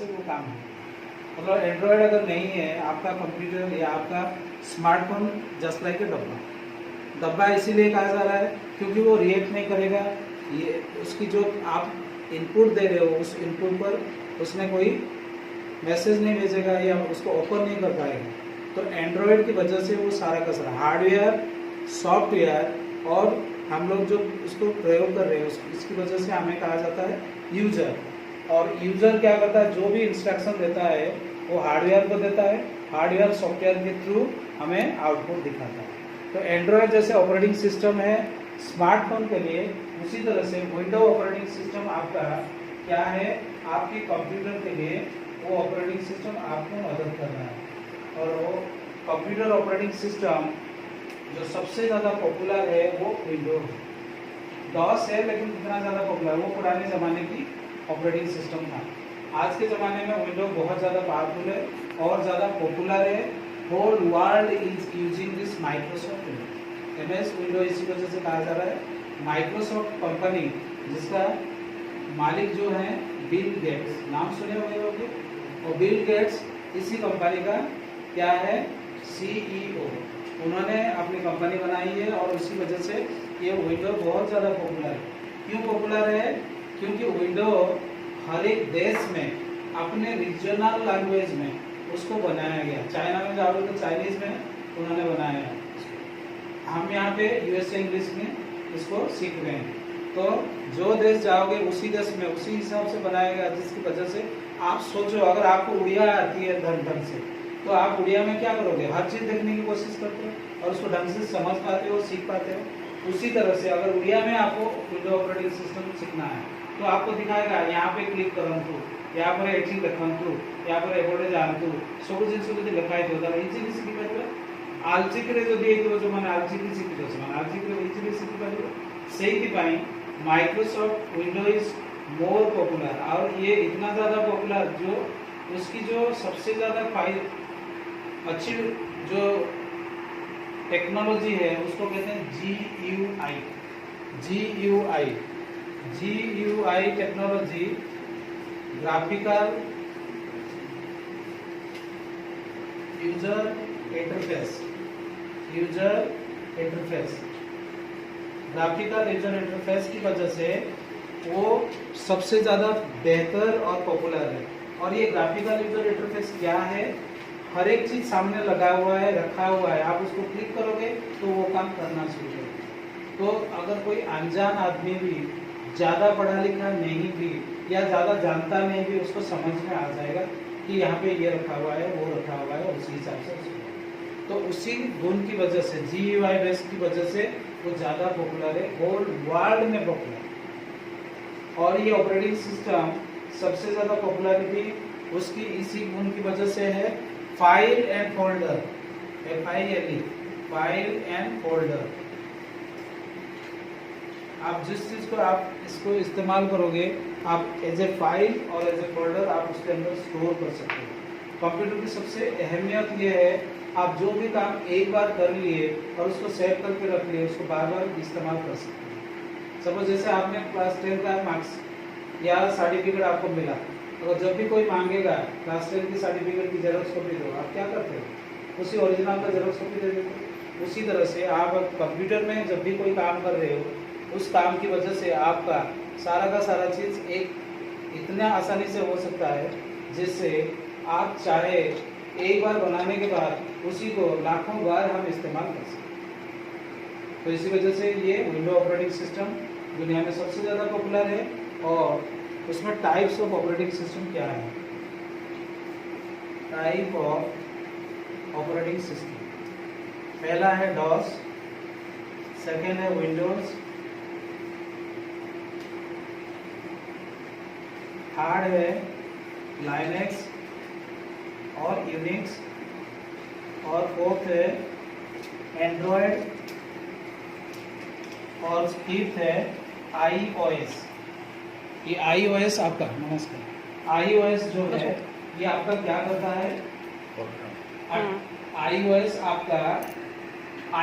से वो काम है। मतलब एंड्रॉयड अगर नहीं है आपका कंप्यूटर या आपका स्मार्टफोन जस्ट लाइक ए डब्बा। डब्बा इसीलिए कहा जा रहा है क्योंकि वो रिएक्ट नहीं करेगा, ये उसकी जो आप इनपुट दे रहे हो उस इनपुट पर उसने कोई मैसेज नहीं भेजेगा या उसको ओपन नहीं कर पाएगा। तो एंड्रॉयड की वजह से वो सारा का सारा हार्डवेयर, सॉफ्टवेयर और हम लोग जो उसको प्रयोग कर रहे हैं इसकी वजह से हमें कहा जाता है यूजर। और यूजर क्या करता है, जो भी इंस्ट्रक्शन देता है वो हार्डवेयर को देता है, हार्डवेयर सॉफ्टवेयर के थ्रू हमें आउटपुट दिखाता है। तो एंड्रॉयड जैसे ऑपरेटिंग सिस्टम है स्मार्टफोन के लिए, उसी तरह से विंडो ऑपरेटिंग सिस्टम आपका क्या है, आपके कंप्यूटर के लिए वो ऑपरेटिंग सिस्टम आपको मदद कर रहा है। और वो कंप्यूटर ऑपरेटिंग सिस्टम जो सबसे ज़्यादा पॉपुलर है वो विंडो है। डॉस है लेकिन इतना ज़्यादा पॉपुलर, वो पुराने ज़माने की ऑपरेटिंग सिस्टम था। आज के ज़माने में विंडो बहुत ज़्यादा पावरफुल है और ज़्यादा पॉपुलर है। Whole world is using this Microsoft window. MS window इसी वजह से कहा जा रहा है। माइक्रोसॉफ्ट कंपनी जिसका मालिक जो है बिल गेट्स, नाम सुने होंगे लोग, और बिल गेट्स इसी कंपनी का क्या है सीईओ। उन्होंने अपनी कंपनी बनाई है और उसी वजह से ये विंडो बहुत ज़्यादा पॉपुलर है। क्यों पॉपुलर है? क्योंकि विंडो हर एक देश में अपने रीजनल लैंग्वेज में उसको बनाया गया। चाइना में जाओगे तो चाइनीज में उन्होंने बनाया है। हम यहाँ पे यूएसए इंग्लिश में इसको सीख रहे हैं। तो जो देश जाओगे उसी देश में उसी हिसाब से बनाया गया, जिसकी वजह से आप सोचो अगर आपको उड़िया आती है ढंग से तो आप उड़िया में क्या करोगे, हर चीज़ देखने की कोशिश करते हो और उसको ढंग से समझ पाते हो, सीख पाते हो। उसी तरह से अगर उड़िया में आपको विंडो ऑपरेटिंग सिस्टम सीखना है तो आपको दिखाएगा यहाँ पे क्लिक करंतु, यहाँ पर एटी लिखंतु, यहाँ पर एपोटे जानतु, सब जिन लिखाई होता है इजी शिखिपारे। आलचिक्रे जो जो मैंने आलचिक्रे शिखी आलचिक्रे इजिली शिखिपारे। से Microsoft window is more popular. और ये इतना ज़्यादा पॉपुलर जो उसकी जो सबसे ज़्यादा अच्छी जो टेक्नोलॉजी है उसको कहते हैं GUI। GUI technology graphical user interface. Graphical user interface की वजह से वो सबसे ज़्यादा बेहतर और पॉपुलर है। और ये ग्राफिकल यूजर इंटरफेस क्या है, हर एक चीज़ सामने लगा हुआ है, रखा हुआ है, आप उसको क्लिक करोगे तो वो काम करना शुरू करेगा। तो अगर कोई अनजान आदमी भी ज़्यादा पढ़ा लिखा नहीं भी या ज़्यादा जानता नहीं भी उसको समझ में आ जाएगा कि यहाँ पे ये रखा हुआ है वो रखा हुआ है, और उसी हिसाब से उसको तो उसी गुण की वजह से GUI बेस की वजह से वो ज़्यादा पॉपुलर है, होल वर्ल्ड में पॉपुलर। और ये ऑपरेटिंग सिस्टम सबसे ज़्यादा पॉपुलरिटी उसकी इसी गुण की वजह से है, file and folder, FILE, file and folder. आप जिस चीज़ को आप इसको इस्तेमाल करोगे आप एज ए फाइल और एज ए फोल्डर आप उसके अंदर स्टोर कर सकते हो। कंप्यूटर की सबसे अहमियत ये है आप जो भी काम एक बार कर लिए और उसको सेव करके रख लिए उसको बार बार इस्तेमाल कर सकते हैं। सपोज जैसे आपने क्लास 10 का मार्क्स या सर्टिफिकेट आपको मिला, तो जब भी कोई मांगेगा क्लास 10 की सर्टिफिकेट की जेरॉक्स कॉपी दो, आप क्या करते हो, उसी ओरिजिनल का जेरॉक्स कॉपी दे देते हो। उसी तरह से आप कंप्यूटर में जब भी कोई काम कर रहे हो उस काम की वजह से आपका सारा का सारा चीज़ एक इतना आसानी से हो सकता है जिससे आप चाहे एक बार बनाने के बाद उसी को लाखों बार हम इस्तेमाल कर सकते। तो इसी वजह से ये विंडो ऑपरेटिंग सिस्टम दुनिया में सबसे ज़्यादा पॉपुलर है। और उसमें टाइप्स ऑफ ऑपरेटिंग सिस्टम क्या है, टाइप ऑफ ऑपरेटिंग सिस्टम, पहला है डॉस, सेकेंड है विंडोज, थर्ड है लाइनेक्स और यूनिक्स, और फोर्थ है एंड्रॉयड, और फिफ्थ है iOS। ये iOS आपका, नमस्कार, iOS जो है ये आपका क्या करता है, iOS आपका